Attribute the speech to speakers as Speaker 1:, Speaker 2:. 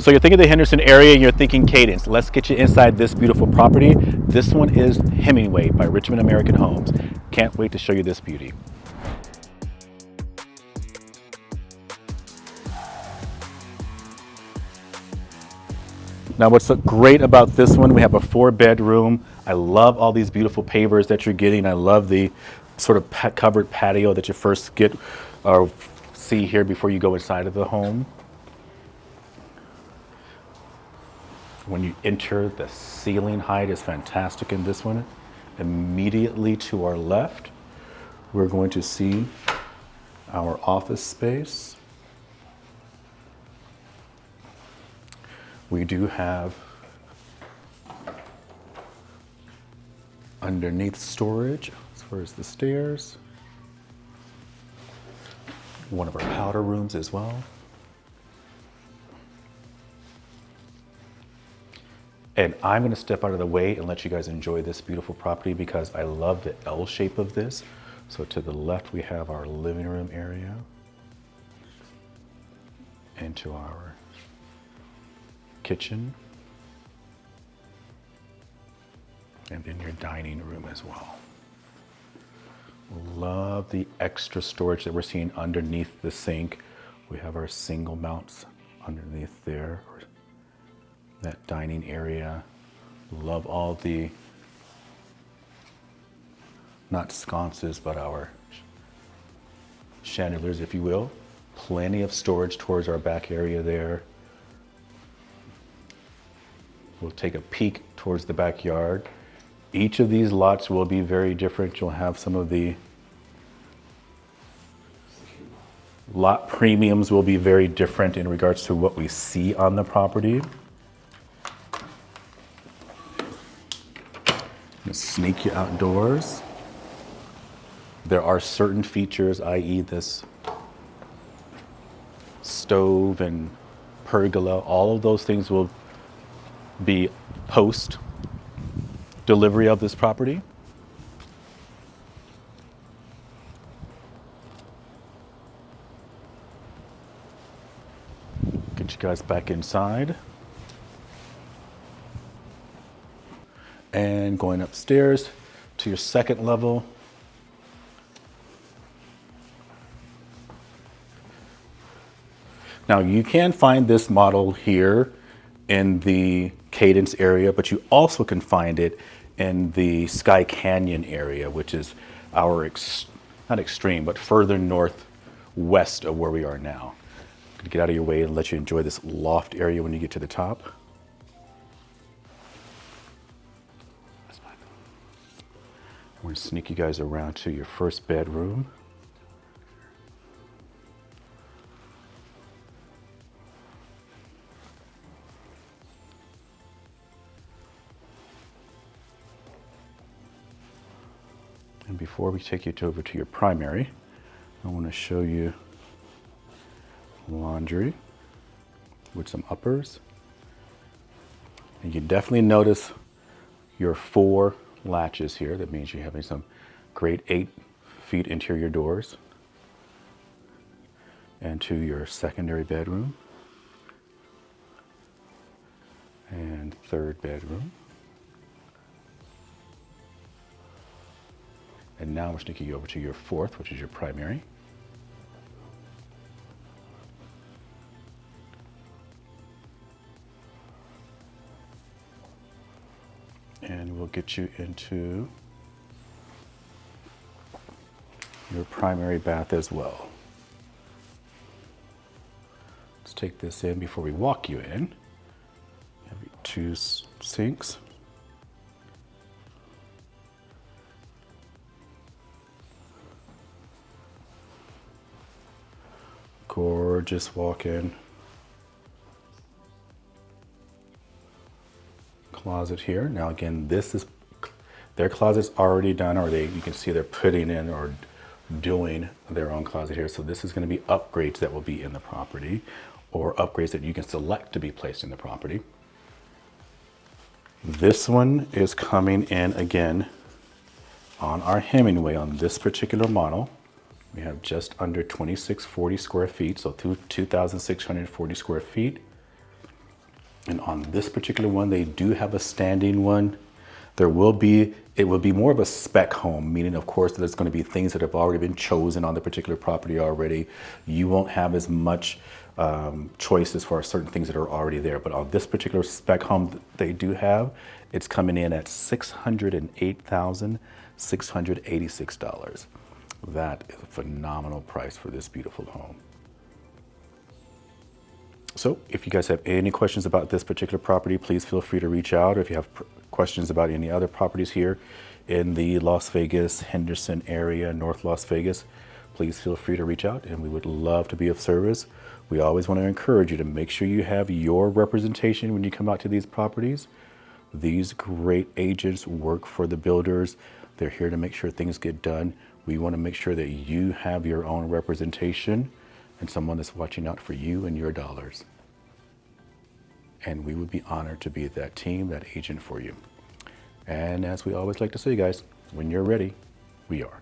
Speaker 1: So you're thinking the Henderson area and you're thinking Cadence. Let's get you inside this beautiful property. This one is Hemingway by Richmond American Homes. Can't wait to show you this beauty. Now what's great about this one, we have a 4-bedroom. I love all these beautiful pavers that you're getting. I love the sort of covered patio that you first get or see here before you go inside of the home. When you enter, the ceiling height is fantastic in this one. Immediately to our left, we're going to see our office space. We do have underneath storage as far as the stairs. One of our powder rooms as well. And I'm going to step out of the way and let you guys enjoy this beautiful property because I love the L shape of this. So to the left, we have our living room area. And to our kitchen. And then your dining room as well. Love the extra storage that we're seeing underneath the sink. We have our single mounts underneath there. That dining area. Love all the, not sconces, but our chandeliers, if you will. Plenty of storage towards our back area there. We'll take a peek towards the backyard. Each of these lots will be very different. You'll have some of the lot premiums will be very different in regards to what we see on the property. Sneak you outdoors. There are certain features, i.e. this stove and pergola, all of those things will be post delivery of this property. Get you guys back inside. And going upstairs to your second level. Now you can find this model here in the Cadence area, but you also can find it in the Sky Canyon area, which is our, not extreme, but further northwest of where we are now. I'm gonna get out of your way and let you enjoy this loft area when you get to the top. We're gonna sneak you guys around to your first bedroom. And before we take you over to your primary, I want to show you laundry with some uppers. And you definitely notice your 4 latches here. That means you're having some great 8-feet interior doors. And to your secondary bedroom and third bedroom. And now we're sneaking you over to your fourth, which is your primary. And we'll get you into your primary bath as well. Let's take this in before we walk you in. You have your 2 sinks. Gorgeous walk-in closet here. Now again, this is their closet's already done, or you can see they're putting in or doing their own closet here. So this is going to be upgrades that will be in the property, or upgrades that you can select to be placed in the property. This one is coming in again on our Hemingway on this particular model. We have just under 2640 square feet, so 2,640 square feet. And on this particular one, they do have a standing one. It will be more of a spec home, meaning of course that there's going to be things that have already been chosen on the particular property already. You won't have as much choice as far as certain things that are already there. But on this particular spec home that they do have, it's coming in at $608,686. That is a phenomenal price for this beautiful home. So if you guys have any questions about this particular property, please feel free to reach out. If you have questions about any other properties here in the Las Vegas, Henderson area, North Las Vegas, please feel free to reach out and we would love to be of service. We always want to encourage you to make sure you have your representation when you come out to these properties. These great agents work for the builders. They're here to make sure things get done. We want to make sure that you have your own representation and someone that's watching out for you and your dollars. And we would be honored to be that team, that agent for you. And as we always like to say, guys, when you're ready, we are.